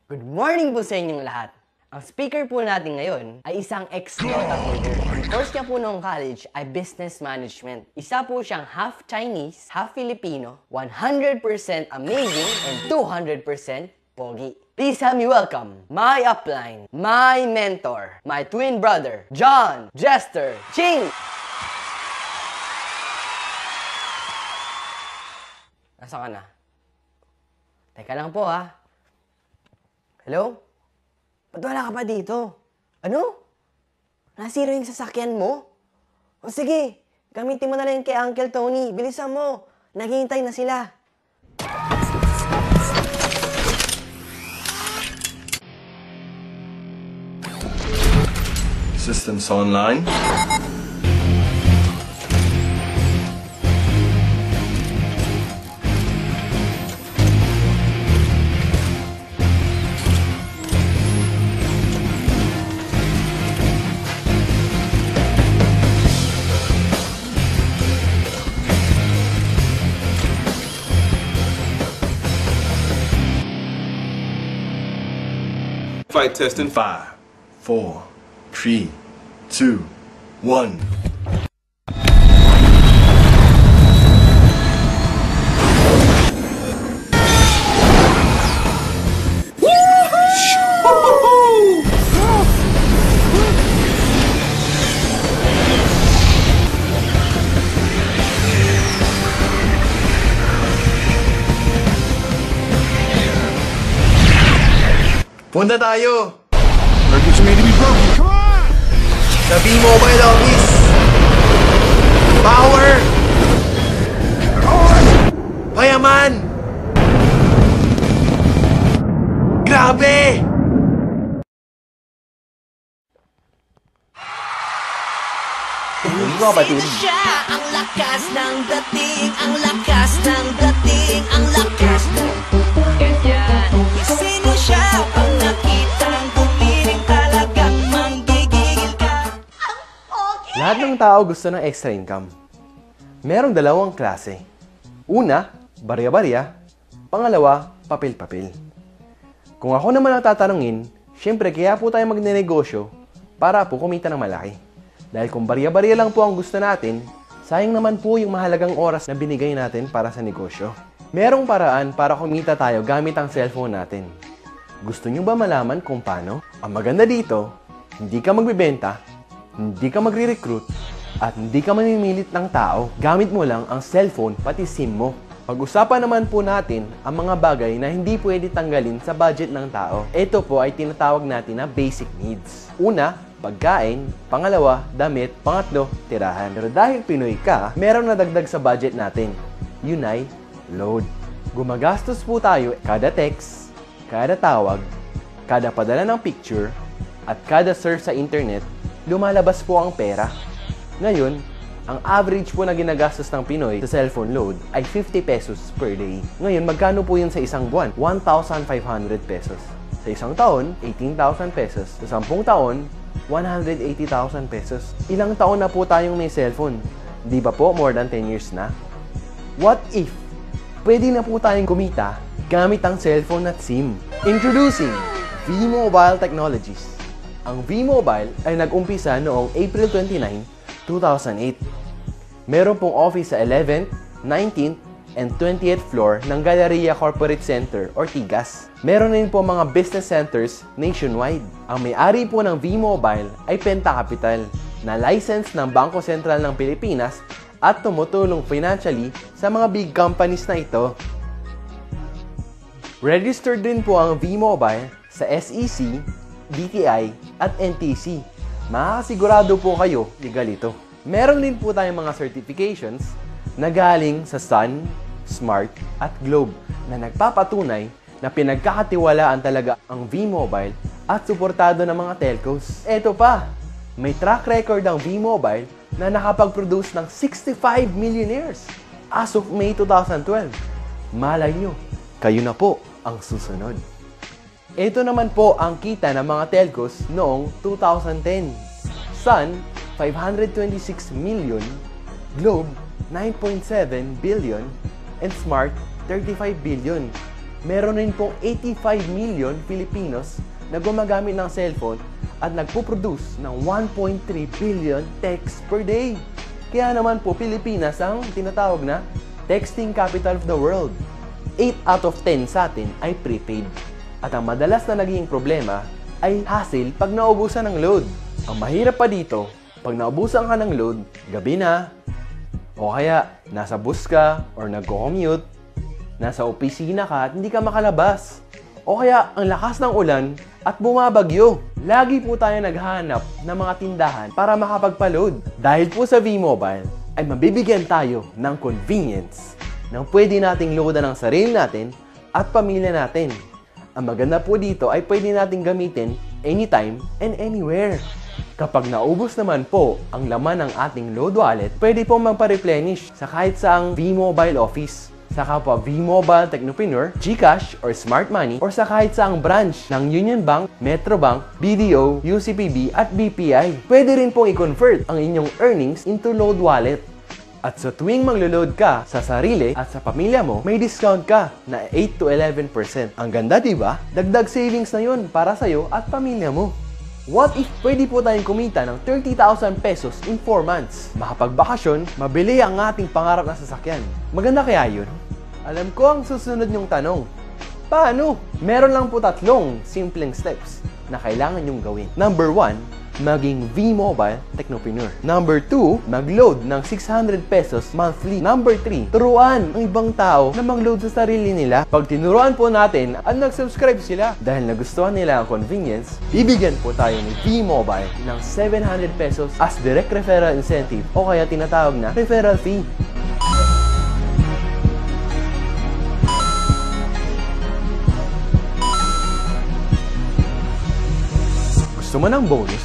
Good morning po sa inyong lahat. Ang speaker po natin ngayon ay isang ex-Dota player. Ang course niya po noong college ay Business Management. Isa po siyang half Chinese, half Filipino, 100% amazing, and 200% pogi. Please help me welcome my upline, my mentor, my twin brother, John Jester Ching! Nasaan ka na? Teka lang po ha. Hello? Ba't wala ka pa dito? Ano? Nasira yung sasakyan mo? O sige, gamitin mo na lang kay Uncle Tony. Bilisan mo. Naghihintay na sila. Systems online. Flight test in 5, 4, 3, 2, 1. Punta tayo! Circuits made to be broken. Come on! Sa V-Mobile office! Power! Payaman! Grabe! Ikaw batid. Siya ang lakas ng dating, ang lakas ng dating, ang lakas ng ganyan. Sino siya pag nakitang gumiling talagang manggigigil ka? Ang pogi! Lahat ng tao gusto ng extra income. Merong dalawang klase. Una, barya-barya. Pangalawa, papel-papel. Kung ako naman ang tatanungin, syempre kaya po tayo magnenegosyo para po kumita ng malaki. Dahil kung barya-barya lang po ang gusto natin, sayang naman po yung mahalagang oras na binigay natin para sa negosyo. Merong paraan para kumita tayo gamit ang cellphone natin. Gusto nyo ba malaman kung paano? Ang maganda dito, hindi ka magbibenta, hindi ka magre-recruit, at hindi ka mamimilit ng tao. Gamit mo lang ang cellphone pati SIM mo. Pag-usapan naman po natin ang mga bagay na hindi pwede tanggalin sa budget ng tao. Ito po ay tinatawag natin na basic needs. Una, pagkain. Pangalawa, damit. Pangatlo, tirahan. Pero dahil Pinoy ka, meron na dagdag sa budget natin. Yun ay load. Gumagastos po tayo kada text, kada tawag, kada padala ng picture, at kada search sa internet, lumalabas po ang pera. Ngayon, ang average po na ginagastos ng Pinoy sa cellphone load ay 50 pesos per day. Ngayon, magkano po yun sa isang buwan? 1,500 pesos. Sa isang taon, 18,000 pesos. Sa 10 taon, 180,000 pesos. Ilang taon na po tayong may cellphone? Di ba po more than 10 years na? What if pwede na po tayong kumita gamit ang cellphone at SIM? Introducing V-Mobile Technologies. Ang V-Mobile ay nag-umpisa noong April 29, 2008. Meron pong office sa 11th, 19th, and 20th floor ng Galleria Corporate Center or TIGAS. Meron din po mga business centers nationwide. Ang may-ari po ng V-Mobile ay Penta Capital, na license ng Bangko Sentral ng Pilipinas at tumutulong financially sa mga big companies na ito. Registered din po ang V-Mobile sa SEC, DTI, at NTC. Makakasigurado po kayo legal ito. Meron din po tayong mga certifications na galing sa Sun, Smart, at Globe na nagpapatunay na pinagkakatiwalaan talaga ang V-Mobile at suportado ng mga telcos. Eto pa, may track record ang V-Mobile na nakapag-produce ng 65 millionaires as of May 2012. Malay nyo, kayo na po ang susunod. Ito naman po ang kita ng mga telcos noong 2010. Sun, 526 million, Globe, 9.7 billion, and Smart, 35 billion. meron rin pong 85 million Filipinos na gumagamit ng cellphone at nagpo-produce ng 1.3 billion texts per day. Kaya naman po, Pilipinas ang tinatawag na texting capital of the world. 8 out of 10 sa atin ay prepaid. At ang madalas na naging problema ay hassle pag naubusan ng load. Ang mahirap pa dito, pag naubusan ka ng load, gabi na, o kaya nasa bus ka or nagko-commute, nasa opisina ka at hindi ka makalabas. O kaya ang lakas ng ulan at bumabagyo. Lagi po tayo naghahanap ng mga tindahan para makapagpa-load. Dahil po sa V-Mobile ay mabibigyan tayo ng convenience nang pwede nating loadan ang sarili natin at pamilya natin. Ang maganda po dito ay pwede nating gamitin anytime and anywhere. Kapag naubos naman po ang laman ng ating load wallet, pwede po magpa-replenish sa kahit saang V-Mobile office. Sa kapwa V-Mobile Technopreneur, GCash or Smart Money, or sa kahit saang branch ng Union Bank, Metro Bank, BDO, UCPB at BPI. Pwede rin pong i-convert ang inyong earnings into load wallet. At sa tuwing maglo-load ka sa sarili at sa pamilya mo, may discount ka na 8 to 11%. Ang ganda, diba? Dagdag savings na yun para sa'yo at pamilya mo. What if pwede po tayong kumita ng 30,000 pesos in 4 months? Makapagbakasyon, mabili ang ating pangarap na sasakyan. Maganda kaya yun? Alam ko ang susunod niyong tanong. Paano? Meron lang po 3 simpleng steps na kailangan niyong gawin. Number 1, maging V-Mobile Technopreneur. Number 2, mag-load ng 600 pesos monthly. Number 3, turuan ang ibang tao na mag-load sa sarili nila. Pag tinuruan po natin at nag-subscribe sila dahil nagustuhan nila ang convenience, bibigyan po tayo ni V-Mobile ng 700 pesos as direct referral incentive o kaya tinatawag na referral fee. Gusto mo ng bonus?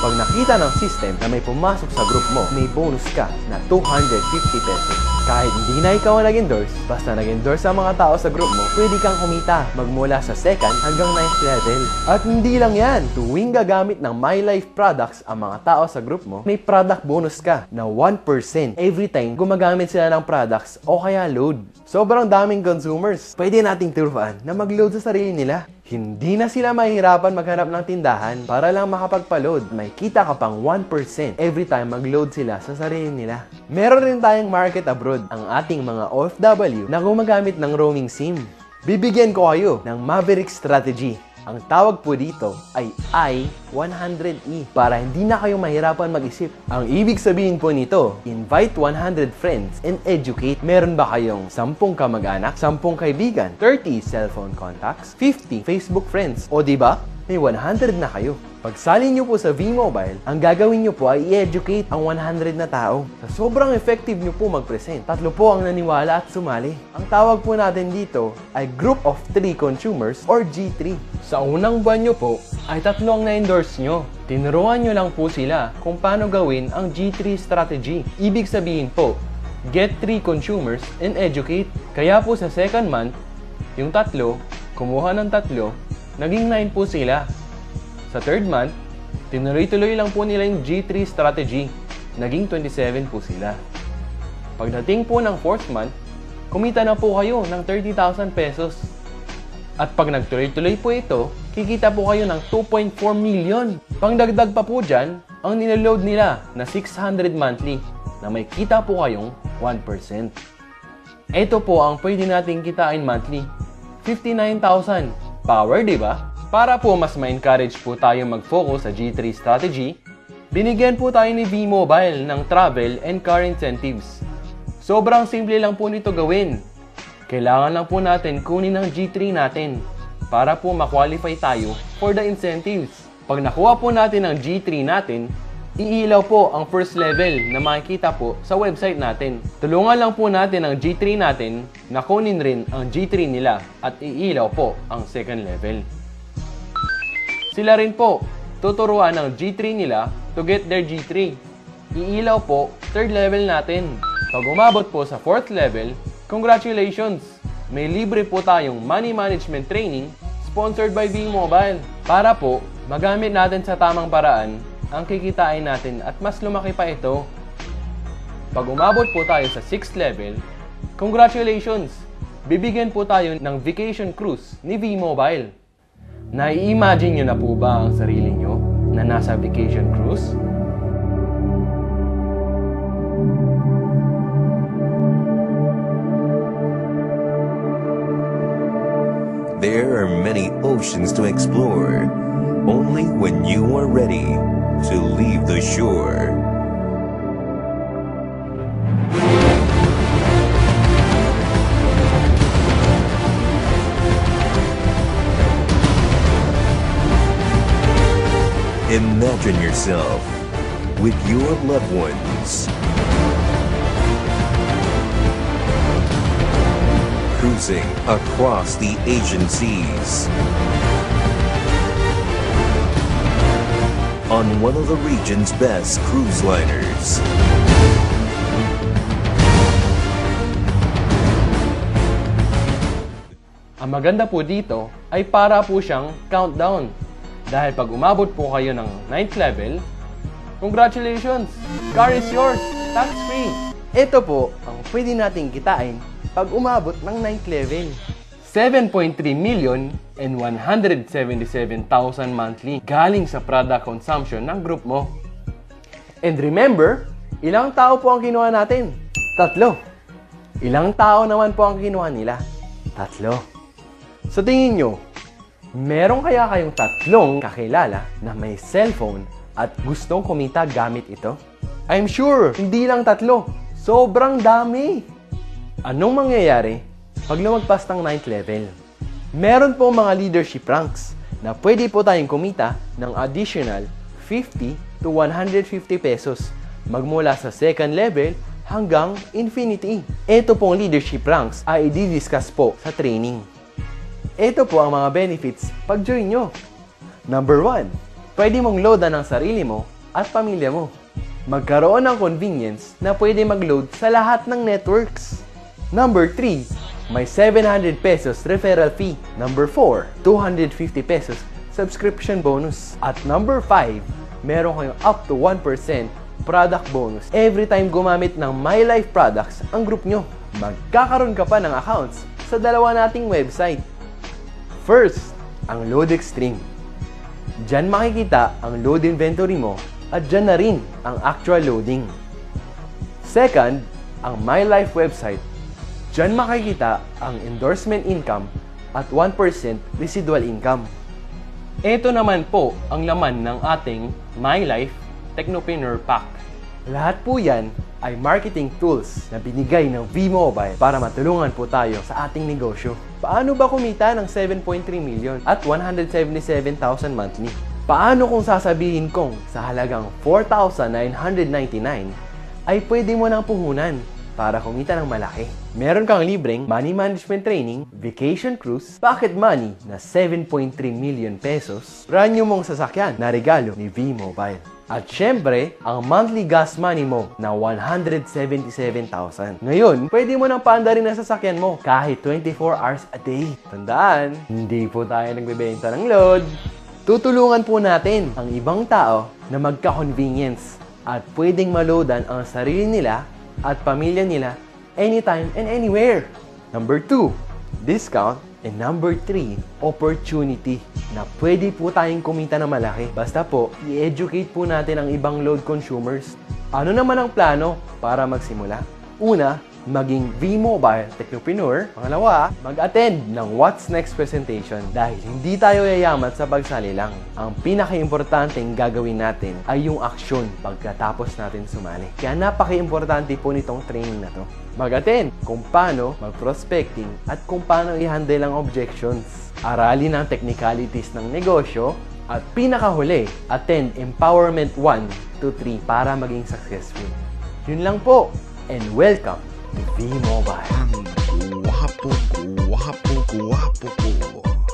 Pag nakita ng system na may pumasok sa group mo, may bonus ka na 250 pesos. Kahit hindi na ikaw ang nag-endorse, basta nag-endorse ang mga tao sa group mo, pwede kang kumita magmula sa 2nd hanggang 9th level. At hindi lang yan, tuwing gagamit ng My Life products ang mga tao sa group mo, may product bonus ka na 1% every time gumagamit sila ng products o kaya load. Sobrang daming consumers, pwede nating turuan na mag-load sa sarili nila. Hindi na sila mahihirapan maghanap ng tindahan para lang makapagpa-load. May kita ka pang 1% every time mag-load sila sa sarili nila. Meron rin tayong market abroad, ang ating mga OFW na gumagamit ng roaming SIM. Bibigyan ko kayo ng Maverick Strategy. Ang tawag po dito ay I-100E para hindi na kayo mahirapan mag-isip. Ang ibig sabihin po nito, invite 100 friends and educate. Meron ba kayong 10 kamag-anak, 10 kaibigan, 30 cellphone contacts, 50 Facebook friends, o diba? May 100 na kayo. Pagsali nyo po sa V-Mobile, ang gagawin nyo po ay i-educate ang 100 na tao. Sa sobrang effective nyo po mag-present, 3 po ang naniwala at sumali. Ang tawag po natin dito ay Group of 3 Consumers or G3. Sa unang buwan nyo po, ay 3 ang na-endorse nyo. Tinuruan nyo lang po sila kung paano gawin ang G3 strategy. Ibig sabihin po, get 3 consumers and educate. Kaya po sa 2nd month, yung 3, kumuha ng 3, naging 9 po sila. Sa 3rd month, tinuloy-tuloy lang po nila yung G3 strategy. Naging 27 po sila. Pagdating po ng 4th month, kumita na po kayo ng 30,000 pesos. At pag nagtuloy-tuloy po ito, kikita po kayo ng 2.4 million. Pangdagdag pa po dyan, ang niload nila na 600 monthly na may kita po kayong 1%. Ito po ang pwede nating kitain monthly. 59,000. Power, diba? Para po mas ma-encourage po tayo mag-focus sa G3 strategy, binigyan po tayo ni V-Mobile ng travel and car incentives. Sobrang simple lang po nito gawin. Kailangan lang po natin kunin ang G3 natin para po ma-qualify tayo for the incentives. Pag nakuha po natin ang G3 natin, iilaw po ang first level na makikita po sa website natin. Tulungan lang po natin ang G3 natin na kunin rin ang G3 nila at iilaw po ang second level. Sila rin po tuturuan ng G3 nila to get their G3. Iilaw po third level natin. Pag umabot po sa 4th level, congratulations! May libre po tayong money management training sponsored by V-Mobile para po magamit natin sa tamang paraan ang kikitain natin at mas lumaki pa ito. Pag umabot po tayo sa 6th level, congratulations! bibigyan po tayo ng vacation cruise ni V-Mobile. Nai-imagine nyo na po ba ang sarili nyo na nasa vacation cruise? There are many oceans to explore, only when you are ready to leave the shore. Imagine yourself with your loved ones cruising across the Asian seas on one of the region's best cruise liners. Ang maganda po dito ay para po siyang countdown. Dahil pag umabot po kayo ng 9th level, congratulations! Car is yours! Tax-free! Ito po ang pwede nating kitain pag umabot ng 9th level. 7.3 million and 177,000 monthly galing sa product consumption ng group mo. And remember, ilang tao po ang kinuha natin? 3. Ilang tao naman po ang kinuha nila? 3. Sa tingin nyo, meron kaya kayong 3 kakilala na may cellphone at gustong kumita gamit ito? I'm sure, hindi lang 3. Sobrang dami! Anong mangyayari pag lumagpas ng 9th level? Meron po mga leadership ranks na pwede po tayong kumita ng additional 50 to 150 pesos magmula sa 2nd level hanggang infinity. Ito pong leadership ranks ay i-discuss po sa training. Ito po ang mga benefits pag join nyo. Number 1, pwede mong loadan ang sarili mo at pamilya mo. Magkaroon ng convenience na pwede mag-load sa lahat ng networks. Number 3, may 700 pesos referral fee. Number 4, 250 pesos subscription bonus. At number 5, meron kayong up to 1% product bonus every time gumamit ng MyLife products ang group nyo. Magkakaroon ka pa ng accounts sa dalawa nating website. First, ang Load Extreme. Diyan makikita ang load inventory mo at diyan na rin ang actual loading. Second, ang MyLife website. Diyan makikita ang endorsement income at 1% residual income. Ito naman po ang laman ng ating MyLife Technopreneur Pack. Lahat po yan ay marketing tools na binigay ng V-Mobile para matulungan po tayo sa ating negosyo. Paano ba kumita ng 7.3 million at 177,000 monthly? Paano kung sasabihin kong sa halagang 4,999 ay pwede mo nang puhunan para kumita ng malaki? Meron kang libreng money management training, vacation cruise, pocket money na 7.3 million pesos, brand new mong sasakyan na regalo ni V-Mobile. At syempre, ang monthly gas money mo na 177,000. Ngayon, pwede mo nang paandarin ang sasakyan mo kahit 24 hours a day. Tandaan, hindi po tayo nagbebenta ng load. Tutulungan po natin ang ibang tao na magka-convenience at pwedeng maloadan ang sarili nila at pamilya nila anytime and anywhere. Number 2, discount. And number 3, opportunity na pwede po tayong kumita na malaki. Basta po, i-educate po natin ang ibang load consumers. Ano naman ang plano para magsimula? Una, maging V-Mobile Technopreneur. Pangalawa, mag-attend ng What's Next presentation dahil hindi tayo yayaman sa pagsali lang. Ang pinaka-importanteng gagawin natin ay yung aksyon pagkatapos natin sumali. Kaya napaka-importante po nitong training na to. Mag-attend kung paano mag-prospecting at kung paano i-handle ang objections. Aralin ang technicalities ng negosyo at pinakahuli, attend Empowerment 1 to 3 para maging successful. Yun lang po, and welcome to V-Mobile. Guwapo ko.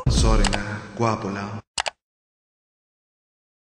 Sorry na, guwapo lang.